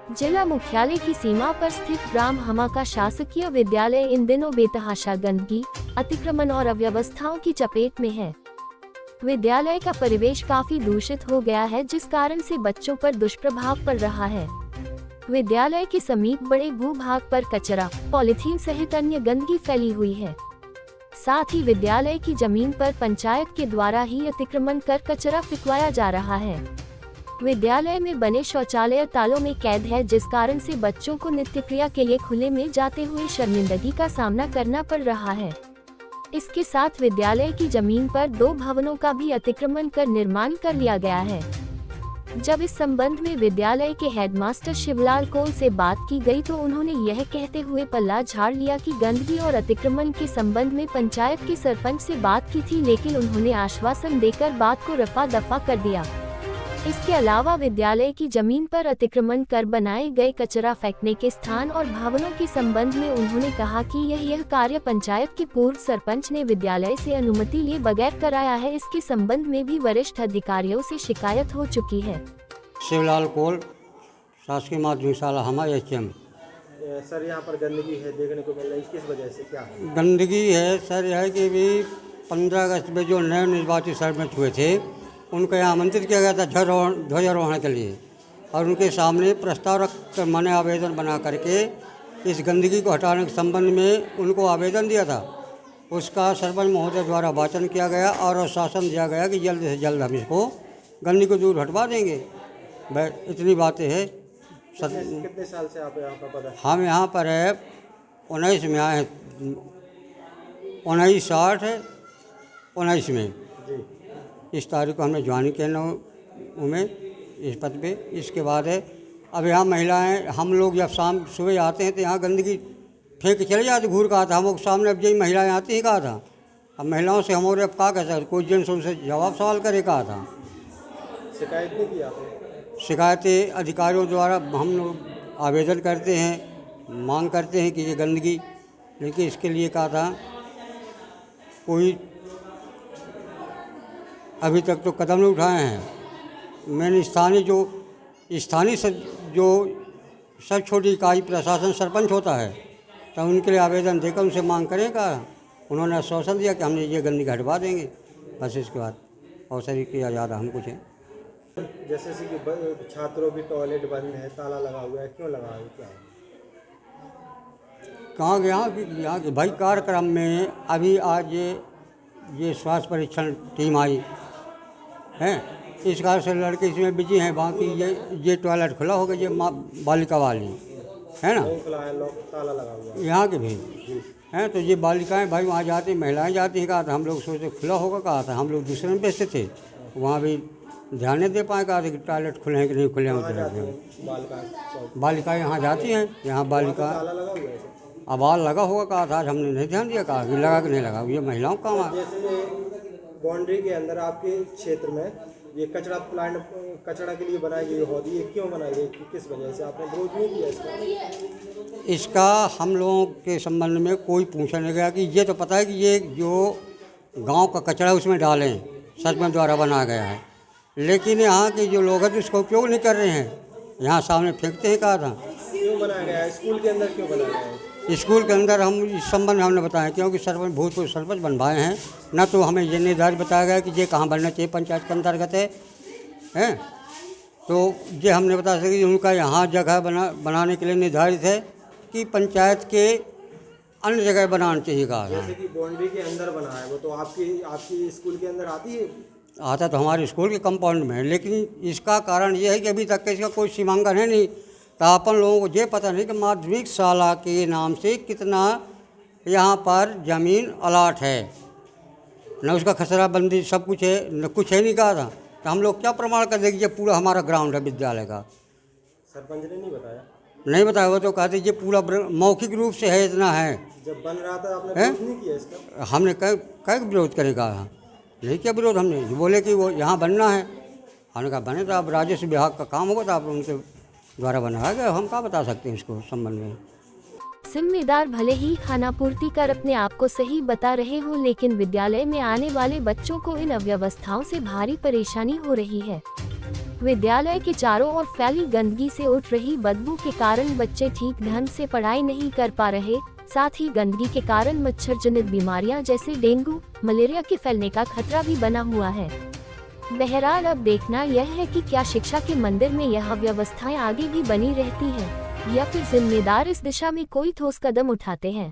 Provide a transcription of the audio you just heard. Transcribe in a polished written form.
जिला मुख्यालय की सीमा पर स्थित ग्राम हमा का शासकीय विद्यालय इन दिनों बेतहाशा गंदगी, अतिक्रमण और अव्यवस्थाओं की चपेट में है। विद्यालय का परिवेश काफी दूषित हो गया है, जिस कारण से बच्चों पर दुष्प्रभाव पड़ रहा है। विद्यालय के समीप बड़े भूभाग पर कचरा, पॉलिथीन सहित अन्य गंदगी फैली हुई है। साथ ही विद्यालय की जमीन पर पंचायत के द्वारा ही अतिक्रमण कर कचरा फेंकवाया जा रहा है। विद्यालय में बने शौचालय तालों में कैद है, जिस कारण से बच्चों को नित्य क्रिया के लिए खुले में जाते हुए शर्मिंदगी का सामना करना पड़ रहा है। इसके साथ विद्यालय की जमीन पर 2 भवनों का भी अतिक्रमण कर निर्माण कर लिया गया है। जब इस संबंध में विद्यालय के हेडमास्टर शिवलाल कोल से बात की गई तो उन्होंने यह कहते हुए पल्ला झाड़ लिया कि गंदगी और अतिक्रमण के संबंध में पंचायत के सरपंच से बात की थी, लेकिन उन्होंने आश्वासन देकर बात को रफा दफा कर दिया। इसके अलावा विद्यालय की जमीन पर अतिक्रमण कर बनाए गए कचरा फेंकने के स्थान और भवनों के संबंध में उन्होंने कहा कि यह कार्य पंचायत के पूर्व सरपंच ने विद्यालय से अनुमति लिए बगैर कराया है। इसके संबंध में भी वरिष्ठ अधिकारियों से शिकायत हो चुकी है। शिवलाल कोल, शासकीय माध्यमिक शाला हमा HM। सर, यहाँ पर गंदगी है देखने को मिल रही है, किस वजह से, क्या गंदगी है सर? यह है कि भी 15 अगस्त में जो नए निर्वाचित सरपंच हुए थे उनको यहाँ आमंत्रित किया गया था ध्वजारोहण के लिए, और उनके सामने प्रस्ताव रख मैंने आवेदन बना करके इस गंदगी को हटाने के संबंध में उनको आवेदन दिया था। उसका सरपंच महोदय द्वारा वाचन किया गया और आश्वासन दिया गया कि जल्द से जल्द हम इसको गंदगी को दूर हटवा देंगे। भाई इतनी बातें हैं। कितने साल से आप यहाँ पर पता? हम यहाँ पर है 19 में आए हैं, 1960 है 19 में जी। इस तारीख को हमने ज्वाइन किया 9 में इस पद पे। इसके बाद है अब यहाँ महिलाएं, हम लोग जब शाम सुबह आते हैं तो यहाँ गंदगी फेंक के चले जाते, घूर कहा था हम लोग सामने। अब यही महिलाएं आती ही कहा था, अब महिलाओं से हमारे अब क्या कह सकते, कोई जेंट्स उनसे जवाब सवाल करे कहा था। शिकायत नहीं की आपने? शिकायतें अधिकारियों द्वारा हम लोग आवेदन करते हैं, मांग करते हैं कि ये गंदगी, लेकिन इसके लिए कहा था कोई अभी तक तो कदम नहीं उठाए हैं। मैंने स्थानीय जो सब छोटी इकाई प्रशासन सरपंच होता है तो उनके लिए आवेदन देकर उनसे मांग करेगा। उन्होंने आश्वासन दिया कि हमने ये गंदगी हटवा देंगे, बस इसके बाद और सही किया ज़्यादा हम कुछ है। जैसे कि छात्रों की टॉयलेट बंद है, ताला लगा हुआ है, क्यों लगा है, क्या है? कहाँ गया कि यहाँ के भाई कार्यक्रम में अभी आज ये स्वास्थ्य परीक्षण टीम आई है, इस कारण से लड़के इसमें बिजी हैं। बाकी ये टॉयलेट खुला होगा, ये बालिका वाली है ना, ताला लगा हुआ है यहाँ के भी हैं। तो ये बालिकाएं भाई वहाँ जाती, महिलाएं जाती हैं। कहा था हम लोग सोचते खुला होगा, कहा था हम लोग दूसरे में बेचते थे, वहाँ भी ध्यान नहीं दे पाए। कहा था कि टॉयलेट खुले हैं कि नहीं खुले हैं। बालिकाएँ यहाँ जाती हैं, यहाँ बालिका आवाज़ लगा होगा, कहा था हमने नहीं ध्यान दिया, कहा कि लगा कि नहीं लगा, ये महिलाओं का काम है। बाउंड्री के अंदर आपके क्षेत्र में ये कचरा प्लांट कचरा के लिए बनाई गई होती, ये क्यों बनाई गई, किस वजह से? आपने विरोध नहीं किया इसका? हम लोगों के संबंध में कोई पूछा नहीं गया कि ये तो पता है कि ये जो गांव का कचरा उसमें डालें, सरपंच द्वारा बनाया गया है, लेकिन यहाँ के जो लोग हैं तो उसका उपयोग नहीं कर रहे हैं, यहाँ सामने फेंकते हैं। कहा था क्यों बनाया गया है, स्कूल के अंदर क्यों बनाया गया है? स्कूल के अंदर हम इस संबंध में हमने बताया क्योंकि सरपंच भूतपूर्व सरपंच बनवाए हैं ना, तो हमें ये निर्धारित बताया गया कि ये कहाँ बनना चाहिए, पंचायत के अंतर्गत है। तो ये हमने बता सके कि उनका यहाँ जगह बनाने के लिए निर्धारित है कि पंचायत के अन्य जगह बनाना चाहिए। कहा जैसे कि बाउंड्री के अंदर बना है वो, तो आपकी स्कूल के अंदर आती है? आता तो हमारे स्कूल के कंपाउंड में है, लेकिन इसका कारण ये है कि अभी तक इसका कोई सीमांकन है नहीं। तो अपन लोगों को ये पता नहीं कि माध्यमिक शाला के नाम से कितना यहाँ पर ज़मीन अलाट है, न उसका खसरा बंदी सब कुछ है, न कुछ है नहीं। कहा था तो हम लोग क्या प्रमाण कर देंगे ये पूरा हमारा ग्राउंड है विद्यालय का? सरपंच ने नहीं बताया? नहीं बताया, वो तो कहते ये पूरा मौखिक रूप से है, इतना है। जब बन रहा था आपने विरोध नहीं किया इसका? हमने कई विरोध करेगा, नहीं किया विरोध हमने। बोले कि वो यहाँ बनना है, हमने कहा बने तो अब राजस्व विभाग का काम होगा, तो आप उनके द्वारा बनाया गया, हम क्या बता सकते हैं इसको संबंध में। जिम्मेदार भले ही खाना पूर्ति कर अपने आप को सही बता रहे हो, लेकिन विद्यालय में आने वाले बच्चों को इन अव्यवस्थाओं से भारी परेशानी हो रही है। विद्यालय के चारों ओर फैली गंदगी से उठ रही बदबू के कारण बच्चे ठीक ढंग से पढ़ाई नहीं कर पा रहे, साथ ही गंदगी के कारण मच्छर जनित बीमारियां जैसे डेंगू, मलेरिया के फैलने का खतरा भी बना हुआ है। बहरहाल अब देखना यह है कि क्या शिक्षा के मंदिर में यह व्यवस्थाएं आगे भी बनी रहती हैं या फिर जिम्मेदार इस दिशा में कोई ठोस कदम उठाते हैं।